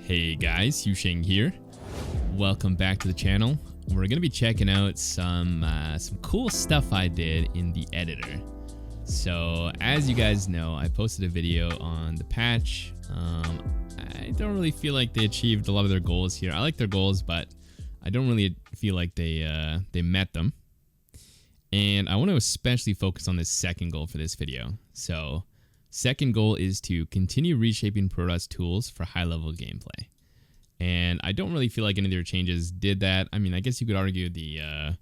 Hey guys, Yusheng here. Welcome back to the channel. We're gonna be checking out some cool stuff I did in the editor. So as you guys know, I posted a video on the patch. I don't really feel like they achieved a lot of their goals here. I like their goals, but I don't really feel like they met them. And I want to especially focus on this second goal for this video. So second goal is to continue reshaping Protoss tools for high-level gameplay. And I don't really feel like any of their changes did that. I mean, I guess you could argue the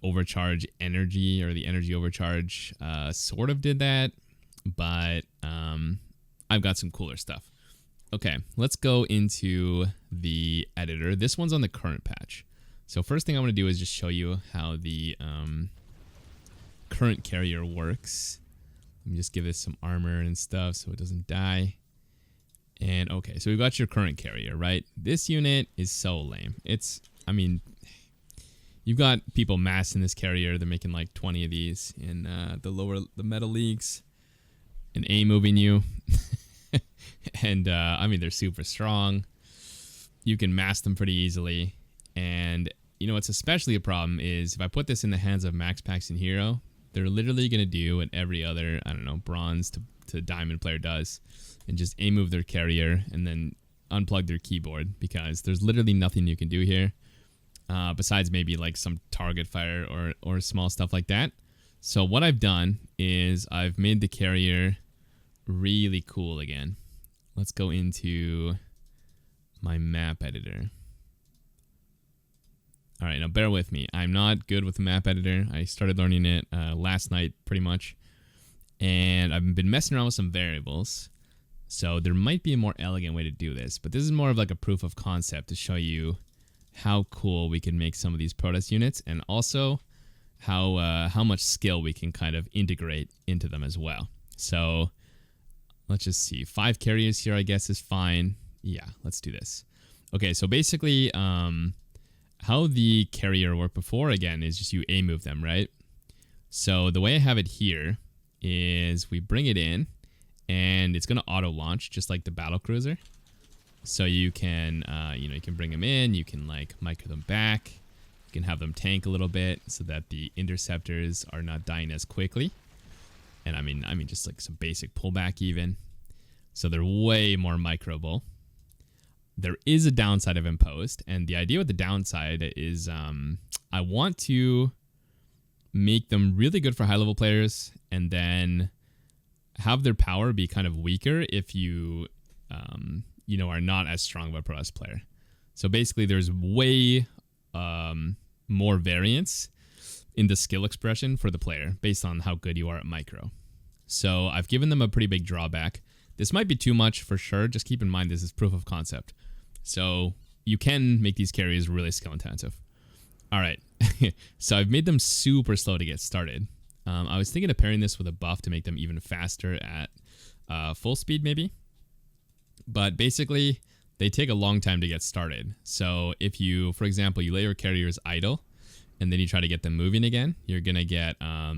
overcharge energy or the energy overcharge sort of did that, but I've got some cooler stuff. Okay, let's go into the editor. This one's on the current patch. So first thing I want to do is just show you how the current carrier works. Let me just give this some armor and stuff so it doesn't die. And okay, so we've got your current carrier, right? This unit is so lame. I mean, you've got people massing this carrier. They're making like 20 of these in the meta leagues and A-moving you. And I mean, they're super strong. You can mass them pretty easily. And you know what's especially a problem is if I put this in the hands of Max Packs and Hero, they're literally going to do what every other, I don't know, bronze to diamond player does and just A-move their carrier and then unplug their keyboard, because there's literally nothing you can do here besides maybe like some target fire or small stuff like that. So what I've done is I've made the carrier really cool again. Let's go into my map editor. All right, now bear with me. I'm not good with the map editor. I started learning it last night pretty much, and I've been messing around with some variables. So there might be a more elegant way to do this, but this is more of like a proof of concept to show you how cool we can make some of these Protoss units, and also how much skill we can kind of integrate into them as well. So let's just see. 5 carriers here, I guess, is fine. Yeah, let's do this. Okay, so basically, how the carrier worked before, again, is just you A-move them, right? So the way I have it here is we bring it in, and it's going to auto-launch, just like the battle cruiser. So you can, you can bring them in, you can like micro them back, you can have them tank a little bit so that the interceptors are not dying as quickly. And I mean, just like some basic pullback even. So they're way more microable. There is a downside of imposed, and the idea with the downside is I want to make them really good for high-level players, and then have their power be kind of weaker if you, are not as strong of a Protoss player. So basically, there's way more variance in the skill expression for the player based on how good you are at micro. So I've given them a pretty big drawback. This might be too much for sure. Just keep in mind this is proof of concept. So you can make these carriers really skill intensive. All right. So I've made them super slow to get started. I was thinking of pairing this with a buff to make them even faster at full speed maybe. But basically, they take a long time to get started. So if you, for example, you lay your carriers idle and then you try to get them moving again, you're going to get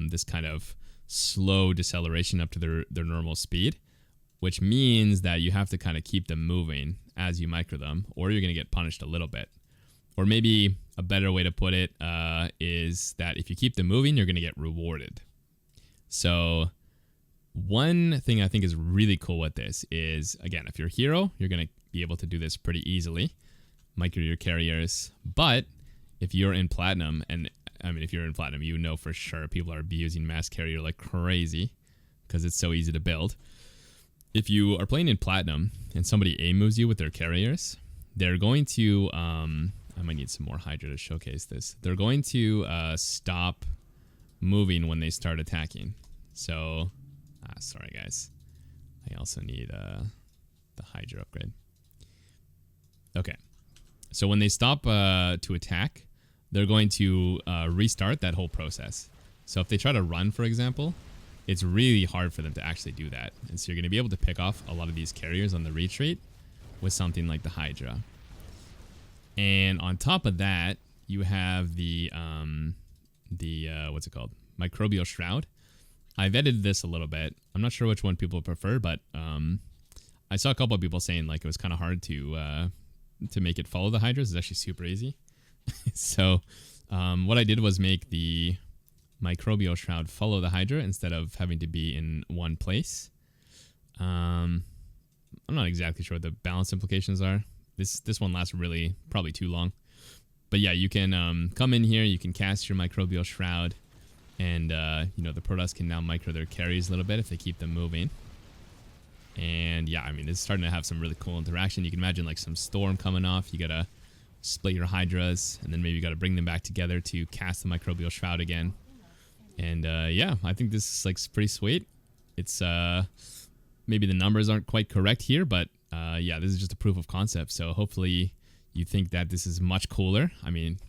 this kind of slow deceleration up to their normal speed, which means that you have to kind of keep them moving as you micro them, or you're going to get punished a little bit. Or maybe a better way to put it is that if you keep them moving, you're going to get rewarded. So one thing I think is really cool with this is, again, if you're a hero, you're going to be able to do this pretty easily, micro your carriers. But if you're in platinum, and I mean, if you're in platinum, you know for sure people are abusing mass carrier like crazy because it's so easy to build. If you are playing in platinum and somebody A-moves you with their carriers, they're going to, I might need some more Hydra to showcase this. They're going to stop moving when they start attacking. So, sorry guys. I also need the Hydra upgrade. Okay. So when they stop to attack, they're going to restart that whole process. So if they try to run, for example, it's really hard for them to actually do that. And so you're going to be able to pick off a lot of these carriers on the retreat with something like the Hydra. And on top of that, you have the what's it called? Microbial Shroud. I've edited this a little bit. I'm not sure which one people prefer, but I saw a couple of people saying like it was kind of hard to make it follow the hydras. It's actually super easy. So what I did was make the microbial shroud follow the hydra instead of having to be in one place. I'm not exactly sure what the balance implications are. This one lasts really probably too long. But yeah, you can come in here, you can cast your microbial shroud, and you know, the Protoss can now micro their carries a little bit if they keep them moving. And yeah, I mean, it's starting to have some really cool interaction. You can imagine like some storm coming off. You gotta split your hydras, and then maybe you gotta bring them back together to cast the microbial shroud again. And yeah, I think this is like pretty sweet. It's maybe the numbers aren't quite correct here, but yeah, this is just a proof of concept. So hopefully you think that this is much cooler. I mean,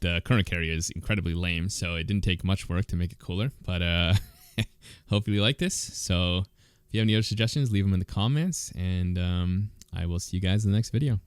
the current carrier is incredibly lame, so it didn't take much work to make it cooler. But hopefully you like this. So if you have any other suggestions, leave them in the comments, and I will see you guys in the next video.